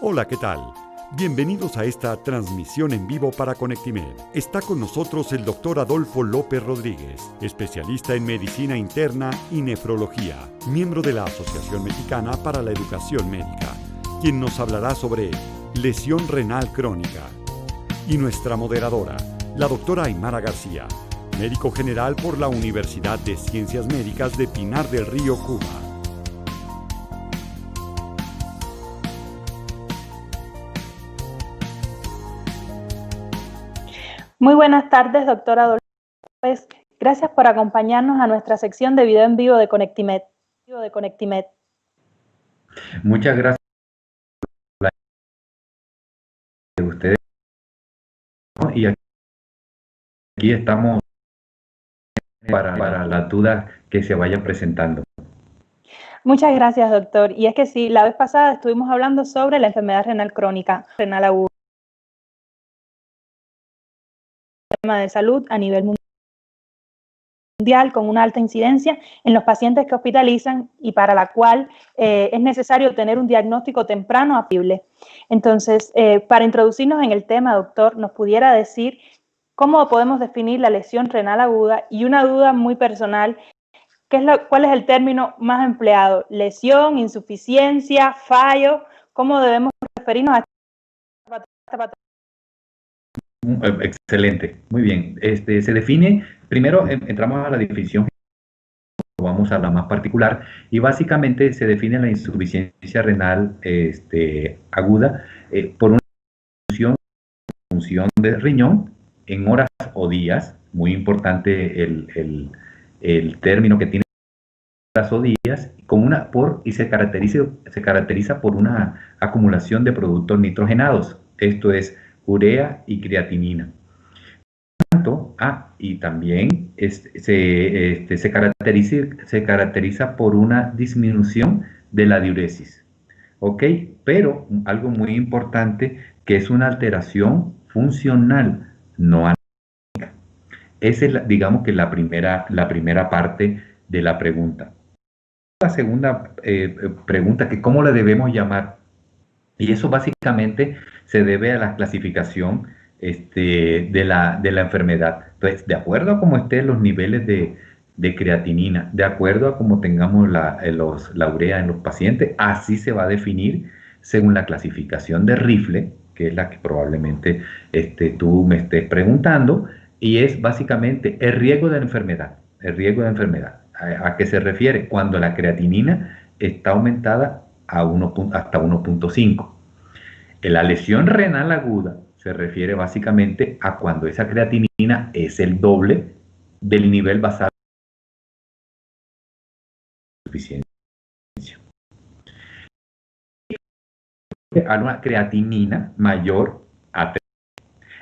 Hola, ¿qué tal? Bienvenidos a esta transmisión en vivo para Conectimed. Está con nosotros el doctor Adolfo López Rodríguez, especialista en medicina interna y nefrología, miembro de la Asociación Mexicana para la Educación Médica, quien nos hablará sobre lesión renal crónica. Y nuestra moderadora, la doctora Aymara García, médico general por la Universidad de Ciencias Médicas de Pinar del Río, Cuba. Muy buenas tardes, doctora Adolfo. Gracias por acompañarnos a nuestra sección de video en vivo de Conectimed. Muchas gracias a ustedes, ¿no? Y aquí estamos para las dudas que se vayan presentando. Muchas gracias, doctor. Y es que sí, la vez pasada estuvimos hablando sobre la enfermedad renal crónica, renal aguda, tema de salud a nivel mundial con una alta incidencia en los pacientes que hospitalizan y para la cual es necesario tener un diagnóstico temprano asequible. Entonces, para introducirnos en el tema, doctor, ¿nos pudiera decir cómo podemos definir la lesión renal aguda? Y una duda muy personal, ¿cuál es el término más empleado? ¿Lesión, insuficiencia, fallo? ¿Cómo debemos referirnos a esta patología? Excelente, muy bien. Se define, primero entramos a la definición, vamos a la más particular, y básicamente se define la insuficiencia renal aguda por una función de riñón en horas o días, muy importante el término que tiene horas o días, y se caracteriza por una acumulación de productos nitrogenados, esto es urea y creatinina. Y también se caracteriza por una disminución de la diuresis. ¿Ok? Pero algo muy importante, que es una alteración funcional, no anámica. Esa es, digamos que la primera parte de la pregunta. La segunda pregunta, que ¿cómo la debemos llamar? Y eso básicamente se debe a la clasificación de la enfermedad. Entonces, de acuerdo a cómo estén los niveles de creatinina, de acuerdo a cómo tengamos la urea en los pacientes, así se va a definir según la clasificación de Rifle, que es la que probablemente tú me estés preguntando, y es básicamente el riesgo de la enfermedad. El riesgo de enfermedad. ¿A qué se refiere? Cuando la creatinina está aumentada hasta 1.5. La lesión renal aguda se refiere básicamente a cuando esa creatinina es el doble del nivel basal de suficiencia. A una creatinina mayor a 3.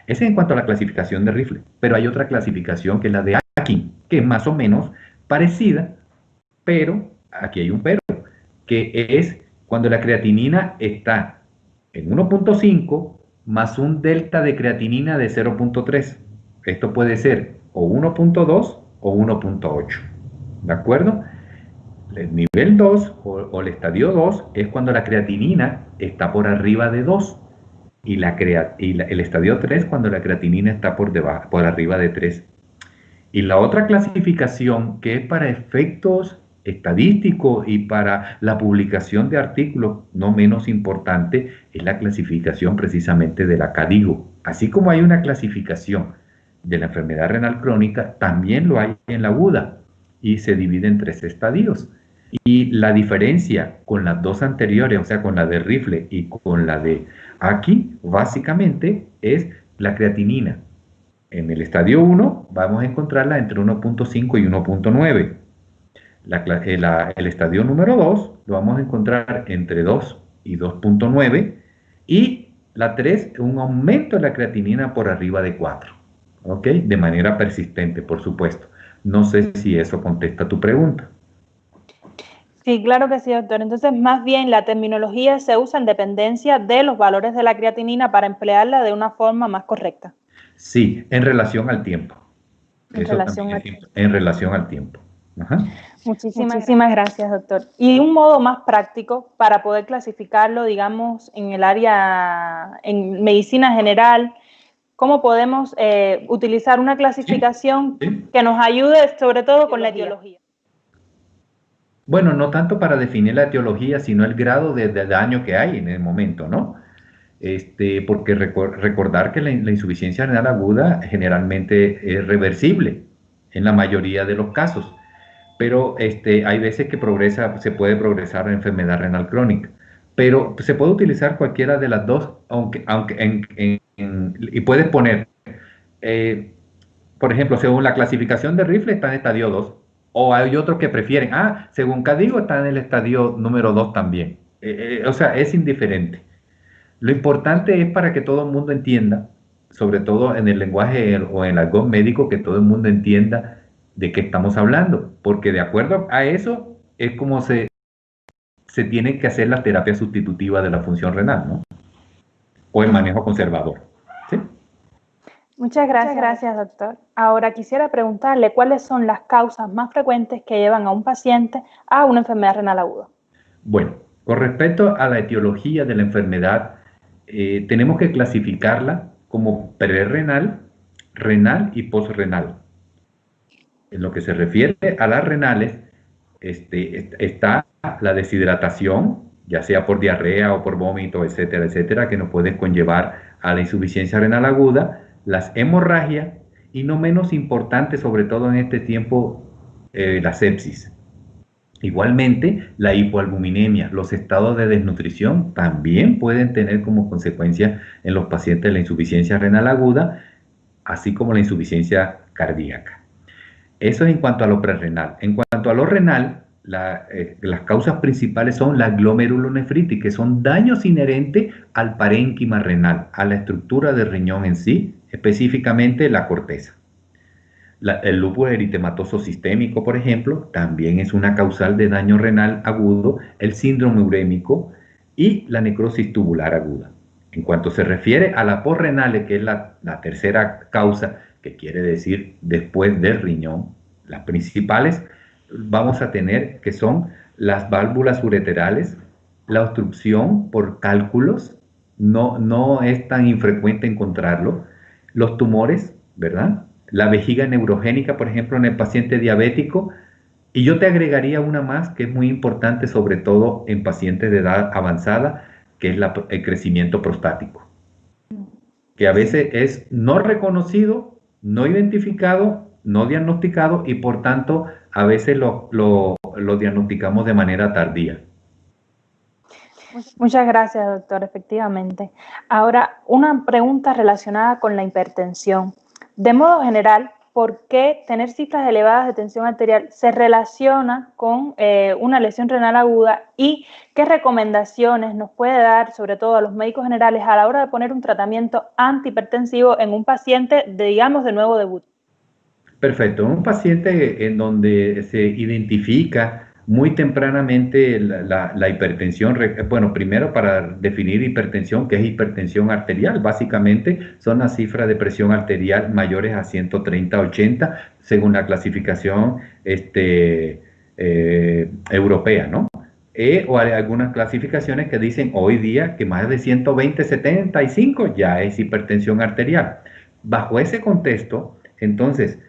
Ese es en cuanto a la clasificación de Rifle. Pero hay otra clasificación que es la de Akin, que es más o menos parecida, pero aquí hay un pero, que es cuando la creatinina está en 1.5 más un delta de creatinina de 0.3. Esto puede ser o 1.2 o 1.8. ¿De acuerdo? El nivel 2 o el estadio 2 es cuando la creatinina está por arriba de 2 y el estadio 3 cuando la creatinina está por arriba de 3. Y la otra clasificación, que es para efectos estadísticos y para la publicación de artículos, no menos importante, es la clasificación precisamente de la CADIGO. Así como hay una clasificación de la enfermedad renal crónica, también lo hay en la aguda y se divide en 3 estadios. Y la diferencia con las dos anteriores, o sea, con la de Rifle y con la de Aki, básicamente es la creatinina. En el estadio 1 vamos a encontrarla entre 1.5 y 1.9. El estadio número 2 lo vamos a encontrar entre 2 y 2.9. Y la 3, un aumento de la creatinina por arriba de 4. ¿Ok? De manera persistente, por supuesto. No sé si eso contesta tu pregunta. Sí, claro que sí, doctor. Entonces, más bien la terminología se usa en dependencia de los valores de la creatinina para emplearla de una forma más correcta. Sí, en relación al tiempo. En Eso relación también al es tiempo. en relación al tiempo. Ajá. Muchísimas gracias, doctor. Y un modo más práctico para poder clasificarlo, digamos, en el área, en medicina general, ¿cómo podemos utilizar una clasificación que nos ayude sobre todo con la etiología? Bueno, no tanto para definir la etiología, sino el grado de daño que hay en el momento, ¿no? Porque recordar que la insuficiencia renal aguda generalmente es reversible en la mayoría de los casos, pero hay veces que se puede progresar a enfermedad renal crónica, pero se puede utilizar cualquiera de las dos, y puedes poner, eh, por ejemplo, según la clasificación de Rifle está en estadio 2, o hay otros que prefieren, según Cadigo está en el estadio número 2 también. O sea, es indiferente. Lo importante es para que todo el mundo entienda, sobre todo en el lenguaje o en el argot médico, que todo el mundo entienda de qué estamos hablando, porque de acuerdo a eso es como se tiene que hacer la terapia sustitutiva de la función renal, ¿no? O el manejo conservador. ¿Sí? Muchas gracias, doctor. Ahora quisiera preguntarle cuáles son las causas más frecuentes que llevan a un paciente a una enfermedad renal aguda. Bueno, con respecto a la etiología de la enfermedad, tenemos que clasificarla como prerrenal, renal y posrenal. En lo que se refiere a las renales, está la deshidratación, ya sea por diarrea o por vómito, etcétera, etcétera, que nos pueden conllevar a la insuficiencia renal aguda, las hemorragias y no menos importante, sobre todo en este tiempo, la sepsis. Igualmente, la hipoalbuminemia, los estados de desnutrición también pueden tener como consecuencia en los pacientes la insuficiencia renal aguda, así como la insuficiencia cardíaca. Eso es en cuanto a lo prerrenal. En cuanto a lo renal, las causas principales son la glomerulonefritis, que son daños inherentes al parénquima renal, a la estructura del riñón en sí, específicamente la corteza. El lúpulo eritematoso sistémico, por ejemplo, también es una causal de daño renal agudo, el síndrome urémico y la necrosis tubular aguda. En cuanto se refiere a la posrenal, que es la tercera causa, que quiere decir después del riñón, las principales vamos a tener que son las válvulas ureterales, la obstrucción por cálculos, no es tan infrecuente encontrarlo, los tumores, ¿verdad? La vejiga neurogénica, por ejemplo, en el paciente diabético, y yo te agregaría una más que es muy importante, sobre todo en pacientes de edad avanzada, que es el crecimiento prostático, que a veces es no reconocido, no identificado, no diagnosticado y por tanto a veces lo diagnosticamos de manera tardía. Muchas gracias, doctor, efectivamente. Ahora, una pregunta relacionada con la hipertensión. De modo general, ¿por qué tener cifras elevadas de tensión arterial se relaciona con una lesión renal aguda? ¿Y qué recomendaciones nos puede dar, sobre todo a los médicos generales, a la hora de poner un tratamiento antihipertensivo en un paciente, digamos, de nuevo debut? Perfecto. Un paciente en donde se identifica muy tempranamente la hipertensión, bueno, primero para definir hipertensión, ¿qué es hipertensión arterial? Básicamente son las cifras de presión arterial mayores a 130-80, según la clasificación europea, ¿no? O hay algunas clasificaciones que dicen hoy día que más de 120-75 ya es hipertensión arterial. Bajo ese contexto, entonces,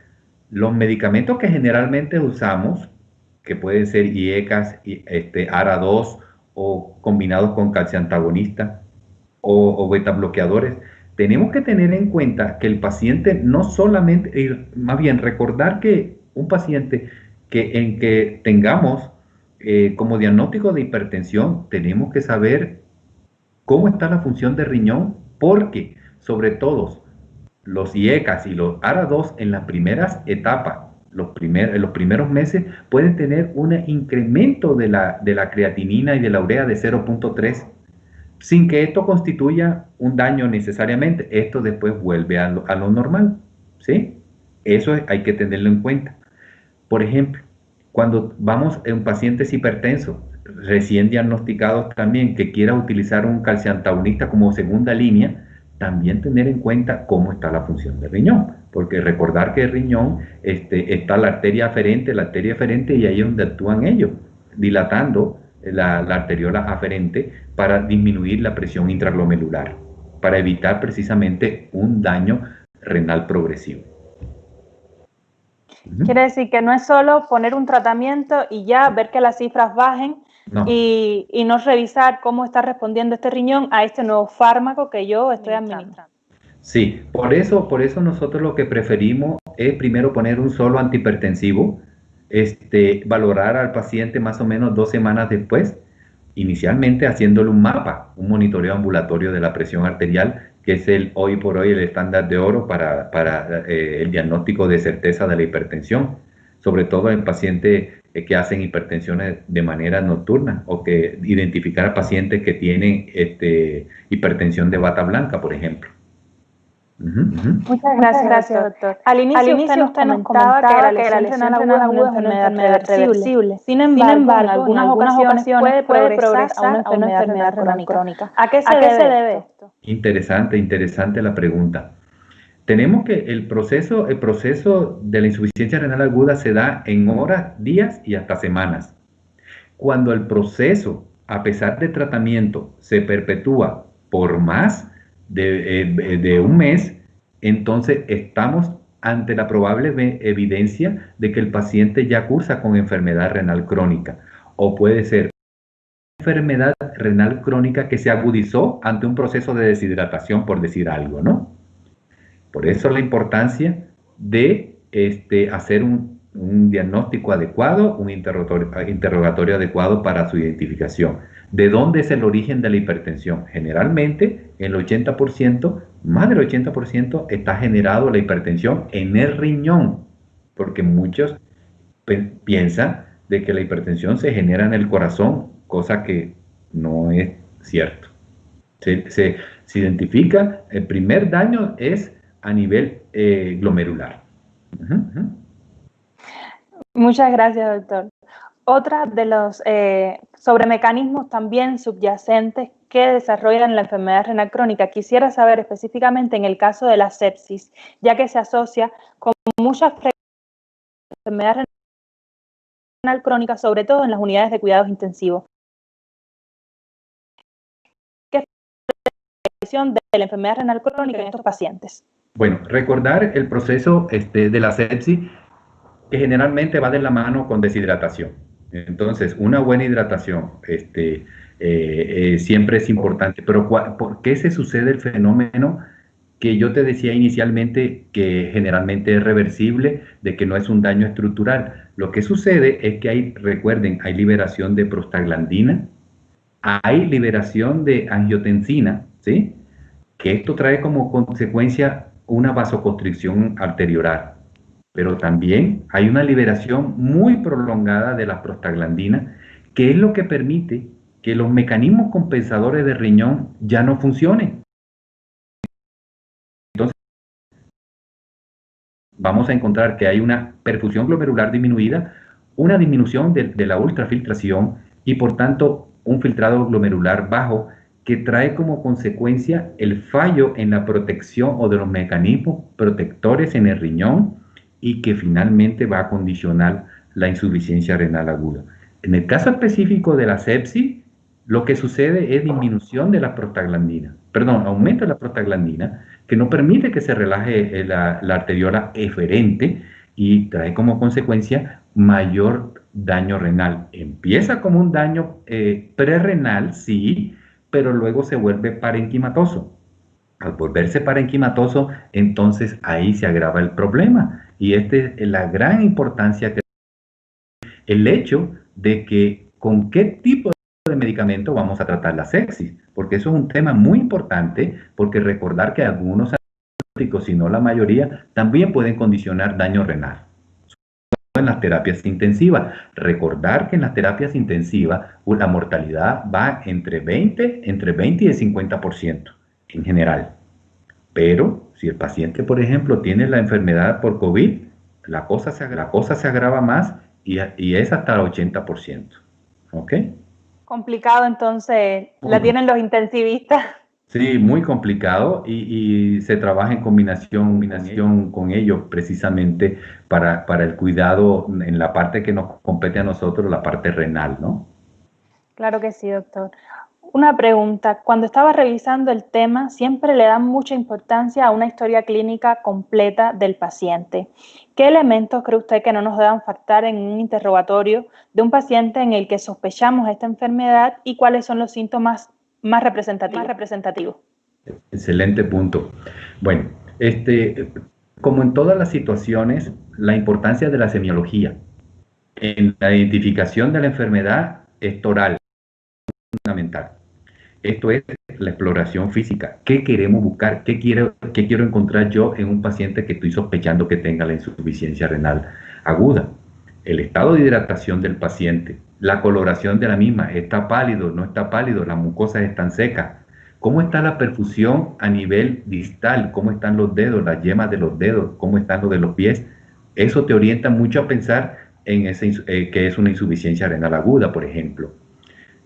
los medicamentos que generalmente usamos, que pueden ser IECAS, ARA2 o combinados con calciantagonista o beta bloqueadores, tenemos que tener en cuenta que el paciente no solamente, más bien recordar que un paciente en que tengamos como diagnóstico de hipertensión, tenemos que saber cómo está la función de riñón, porque sobre todo los IECAS y los ARA2 en las primeras etapas, en los primeros meses, pueden tener un incremento de la creatinina y de la urea de 0.3, sin que esto constituya un daño necesariamente. Esto después vuelve a lo normal, ¿sí? Eso hay que tenerlo en cuenta. Por ejemplo, cuando vamos en pacientes hipertensos, recién diagnosticados también, que quiera utilizar un calciantagonista como segunda línea, también tener en cuenta cómo está la función del riñón, porque recordar que el riñón está la arteria aferente, y ahí es donde actúan ellos, dilatando la arteriola aferente para disminuir la presión intraglomerular, para evitar precisamente un daño renal progresivo. Quiere decir que no es solo poner un tratamiento y ya ver que las cifras bajen, no. Y no revisar cómo está respondiendo este riñón a este nuevo fármaco que yo estoy administrando. Sí, por eso nosotros lo que preferimos es primero poner un solo antihipertensivo, valorar al paciente más o menos 2 semanas después, inicialmente haciéndole un mapa, un monitoreo ambulatorio de la presión arterial, que es hoy por hoy el estándar de oro para el diagnóstico de certeza de la hipertensión, sobre todo en pacientes que hacen hipertensiones de manera nocturna, o que identificar a pacientes que tienen hipertensión de bata blanca, por ejemplo. Muchas gracias, doctor. Al inicio usted nos comentaba que la lesión renal aguda es una enfermedad reversible. Sin embargo, en algunas ocasiones puede progresar a una enfermedad renal crónica. ¿A qué se debe esto? Interesante la pregunta. Tenemos que el proceso de la insuficiencia renal aguda se da en horas, días y hasta semanas. Cuando el proceso, a pesar de tratamiento, se perpetúa por más de un mes, entonces estamos ante la probable evidencia de que el paciente ya cursa con enfermedad renal crónica, o puede ser enfermedad renal crónica que se agudizó ante un proceso de deshidratación, por decir algo, ¿no? Por eso la importancia de hacer un diagnóstico adecuado, un interrogatorio adecuado para su identificación. ¿De dónde es el origen de la hipertensión? Generalmente, el 80%, más del 80%, está generado la hipertensión en el riñón, porque muchos piensan de que la hipertensión se genera en el corazón, cosa que no es cierto. Se identifica, el primer daño es a nivel glomerular. Muchas gracias, doctor. Otra de los sobre mecanismos también subyacentes que desarrollan la enfermedad renal crónica, quisiera saber específicamente en el caso de la sepsis, ya que se asocia con muchas enfermedades renal crónica, sobre todo en las unidades de cuidados intensivos. ¿Qué es la visión de la enfermedad renal crónica en estos pacientes? Bueno, recordar el proceso de la sepsis, que generalmente va de la mano con deshidratación. Entonces, una buena hidratación siempre es importante. Pero ¿por qué se sucede el fenómeno que yo te decía inicialmente, que generalmente es reversible, de que no es un daño estructural? Lo que sucede es que recuerden, hay liberación de prostaglandina, hay liberación de angiotensina, ¿sí? Que esto trae como consecuencia una vasoconstricción arteriolar. Pero también hay una liberación muy prolongada de la prostaglandina, que es lo que permite que los mecanismos compensadores del riñón ya no funcionen. Entonces, vamos a encontrar que hay una perfusión glomerular disminuida, una disminución de la ultrafiltración y por tanto un filtrado glomerular bajo, que trae como consecuencia el fallo en la protección o de los mecanismos protectores en el riñón, y que finalmente va a condicionar la insuficiencia renal aguda. En el caso específico de la sepsis, lo que sucede es disminución de la prostaglandina, aumento de la prostaglandina, que no permite que se relaje la arteriola eferente, y trae como consecuencia mayor daño renal. Empieza como un daño prerrenal, sí, pero luego se vuelve parenquimatoso. Al volverse parenquimatoso, entonces ahí se agrava el problema. Y esta es la gran importancia, que el hecho de que con qué tipo de medicamento vamos a tratar la sepsis, porque eso es un tema muy importante, porque recordar que algunos antibióticos, si no la mayoría, también pueden condicionar daño renal. En las terapias intensivas, recordar que en las terapias intensivas la mortalidad va entre 20 y el 50% en general. Pero si el paciente, por ejemplo, tiene la enfermedad por COVID, la cosa se agrava más, y es hasta el 80%. ¿Ok? Complicado, entonces, la tienen los intensivistas. Sí, muy complicado y se trabaja en combinación con ellos precisamente para el cuidado en la parte que nos compete a nosotros, la parte renal, ¿no? Claro que sí, doctor. Una pregunta, cuando estaba revisando el tema, siempre le dan mucha importancia a una historia clínica completa del paciente. ¿Qué elementos cree usted que no nos deben faltar en un interrogatorio de un paciente en el que sospechamos esta enfermedad y cuáles son los síntomas más representativos? Excelente punto. Bueno, como en todas las situaciones, la importancia de la semiología en la identificación de la enfermedad es toral, fundamental. Esto es la exploración física. ¿Qué queremos buscar? Qué quiero encontrar yo en un paciente que estoy sospechando que tenga la insuficiencia renal aguda? El estado de hidratación del paciente, la coloración de la misma, ¿está pálido? ¿No está pálido? ¿Las mucosas están secas? ¿Cómo está la perfusión a nivel distal? ¿Cómo están los dedos, las yemas de los dedos? ¿Cómo están los de los pies? Eso te orienta mucho a pensar en que es una insuficiencia renal aguda, por ejemplo.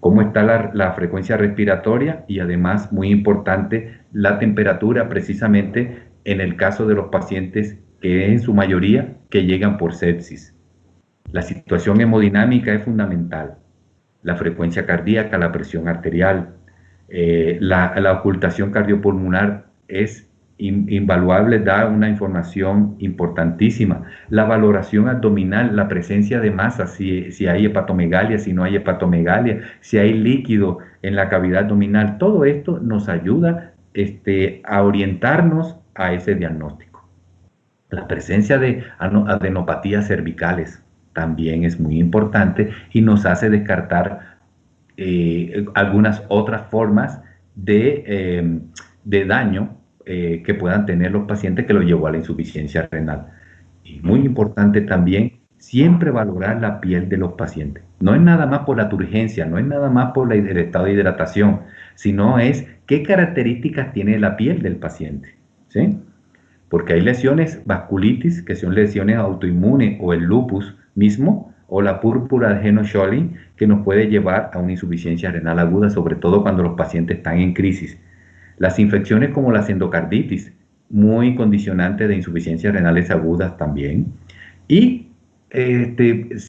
Cómo está la frecuencia respiratoria y además, muy importante, la temperatura, precisamente en el caso de los pacientes que en su mayoría que llegan por sepsis. La situación hemodinámica es fundamental. La frecuencia cardíaca, la presión arterial, la ocultación cardiopulmonar es invaluable, da una información importantísima. La valoración abdominal, la presencia de masa, si hay hepatomegalia, si no hay hepatomegalia, si hay líquido en la cavidad abdominal, todo esto nos ayuda a orientarnos a ese diagnóstico. La presencia de adenopatías cervicales también es muy importante y nos hace descartar algunas otras formas de daño que puedan tener los pacientes que lo llevó a la insuficiencia renal. Y muy importante también, siempre valorar la piel de los pacientes. No es nada más por la turgencia, no es nada más por el estado de hidratación, sino es qué características tiene la piel del paciente, ¿sí? Porque hay lesiones vasculitis, que son lesiones autoinmunes, o el lupus mismo, o la púrpura de Heno-Schönlein, que nos puede llevar a una insuficiencia renal aguda, sobre todo cuando los pacientes están en crisis. Las infecciones como las endocarditis, muy condicionante de insuficiencias renales agudas también. Y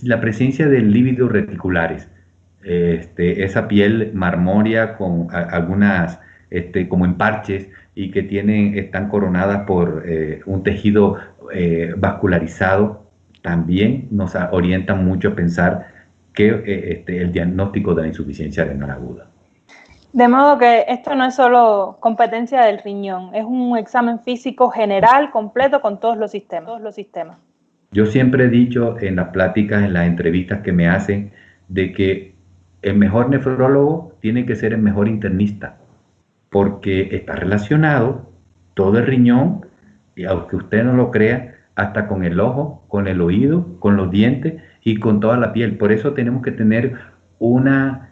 la presencia de lívidos reticulares, esa piel marmórea con algunas, como en parches, y que están coronadas por un tejido vascularizado, también nos orienta mucho a pensar que el diagnóstico de la insuficiencia renal aguda. De modo que esto no es solo competencia del riñón, es un examen físico general, completo, con todos los sistemas. Yo siempre he dicho en las pláticas, en las entrevistas que me hacen, de que el mejor nefrólogo tiene que ser el mejor internista, porque está relacionado todo el riñón, y aunque usted no lo crea, hasta con el ojo, con el oído, con los dientes y con toda la piel. Por eso tenemos que tener una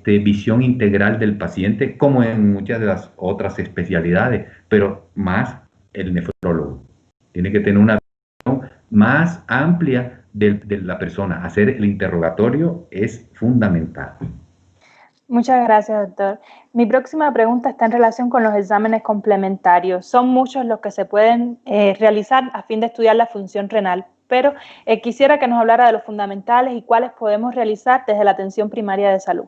visión integral del paciente, como en muchas de las otras especialidades, pero más el nefrólogo. Tiene que tener una visión más amplia de la persona. Hacer el interrogatorio es fundamental. Muchas gracias, doctor. Mi próxima pregunta está en relación con los exámenes complementarios. Son muchos los que se pueden realizar a fin de estudiar la función renal, pero quisiera que nos hablara de los fundamentales y cuáles podemos realizar desde la atención primaria de salud.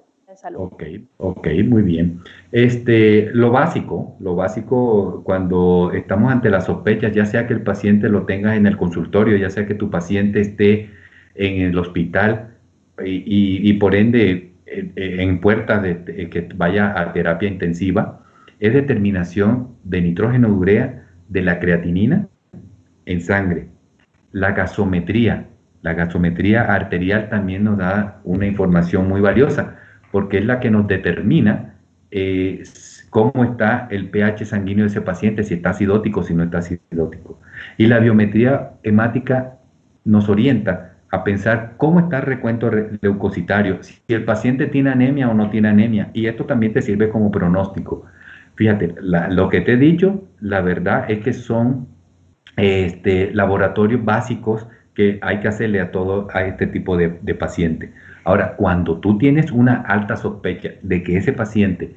Ok, muy bien. Lo básico cuando estamos ante las sospechas, ya sea que el paciente lo tenga en el consultorio, ya sea que tu paciente esté en el hospital y por ende en puertas de que vaya a terapia intensiva, es determinación de nitrógeno urea, de la creatinina en sangre, la gasometría. La gasometría arterial también nos da una información muy valiosa, porque es la que nos determina cómo está el pH sanguíneo de ese paciente, si está acidótico, si no está acidótico. Y la biometría hemática nos orienta a pensar cómo está el recuento leucocitario, si el paciente tiene anemia o no tiene anemia, y esto también te sirve como pronóstico. Fíjate, lo que te he dicho, la verdad es que son laboratorios básicos que hay que hacerle a este tipo de paciente. Ahora, cuando tú tienes una alta sospecha de que ese paciente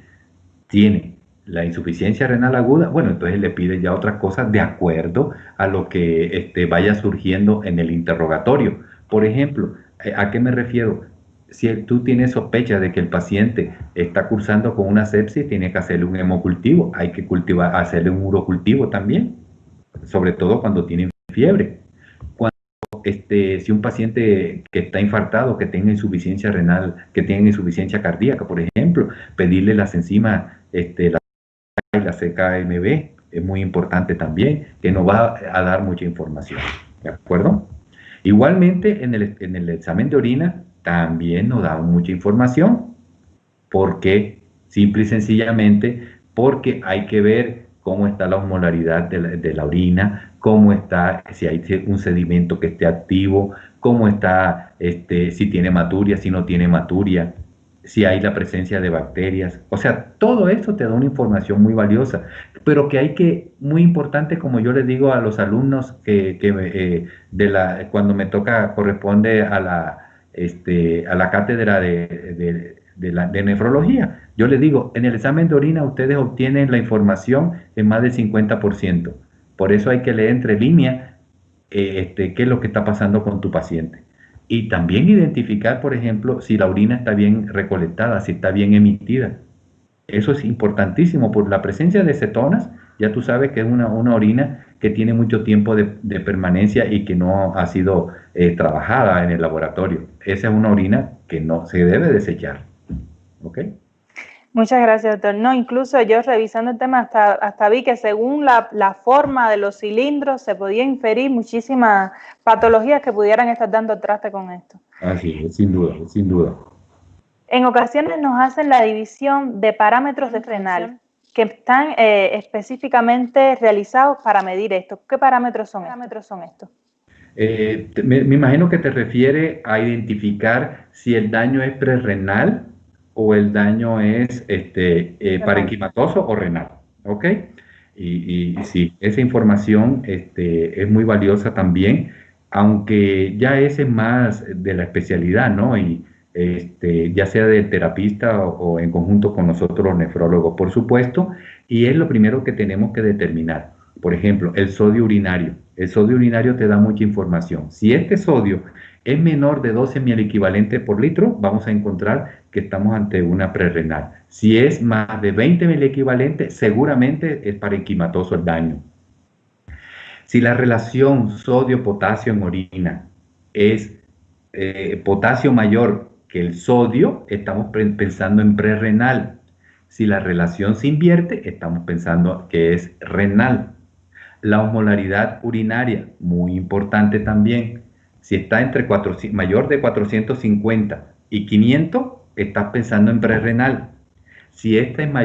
tiene la insuficiencia renal aguda, bueno, entonces le pide ya otras cosas de acuerdo a lo que vaya surgiendo en el interrogatorio. Por ejemplo, ¿a qué me refiero? Si tú tienes sospecha de que el paciente está cursando con una sepsis, tiene que hacerle un hemocultivo, hay que hacerle un urocultivo también, sobre todo cuando tiene fiebre. Si un paciente que está infartado, que tenga insuficiencia renal, que tenga insuficiencia cardíaca, por ejemplo, pedirle las enzimas, la CKMB, es muy importante también, que nos va a dar mucha información, ¿de acuerdo? Igualmente, en el examen de orina también nos da mucha información, porque simple y sencillamente, porque hay que ver cómo está la osmolaridad de la orina, cómo está, si hay un sedimento que esté activo, cómo está, si tiene hematuria, si no tiene hematuria, si hay la presencia de bacterias. O sea, todo esto te da una información muy valiosa, pero que hay que, muy importante, como yo les digo a los alumnos cuando me toca, corresponde a la cátedra de nefrología. Yo les digo, en el examen de orina ustedes obtienen la información en más del 50%. Por eso hay que leer entre líneas qué es lo que está pasando con tu paciente. Y también identificar, por ejemplo, si la orina está bien recolectada, si está bien emitida. Eso es importantísimo por la presencia de cetonas. Ya tú sabes que es una orina que tiene mucho tiempo de permanencia y que no ha sido trabajada en el laboratorio. Esa es una orina que no se debe desechar. ¿Ok? Muchas gracias, doctor. No, incluso yo revisando el tema hasta vi que según la forma de los cilindros se podía inferir muchísimas patologías que pudieran estar dando traste con esto. Así es, sin duda, sin duda. En ocasiones nos hacen la división de parámetros de renal que están específicamente realizados para medir esto. ¿Qué parámetros son estos? Me imagino que te refiere a identificar si el daño es prerrenal o el daño es parenquimatoso o renal, ¿ok? Y sí, esa información es muy valiosa también, aunque ya ese es más de la especialidad, ¿no? Y ya sea del terapista o en conjunto con nosotros los nefrólogos, por supuesto, y es lo primero que tenemos que determinar. Por ejemplo, el sodio urinario. El sodio urinario te da mucha información. Si este sodio es menor de 12 miliequivalentes por litro, vamos a encontrar que estamos ante una prerrenal. Si es más de 20 miliequivalentes, seguramente es parenquimatoso el daño. Si la relación sodio-potasio en orina es potasio mayor que el sodio, estamos pensando en prerrenal. Si la relación se invierte, estamos pensando que es renal. La osmolaridad urinaria, muy importante también. Si está mayor de 450 y 500, estás pensando en prerrenal. Si esta es mayor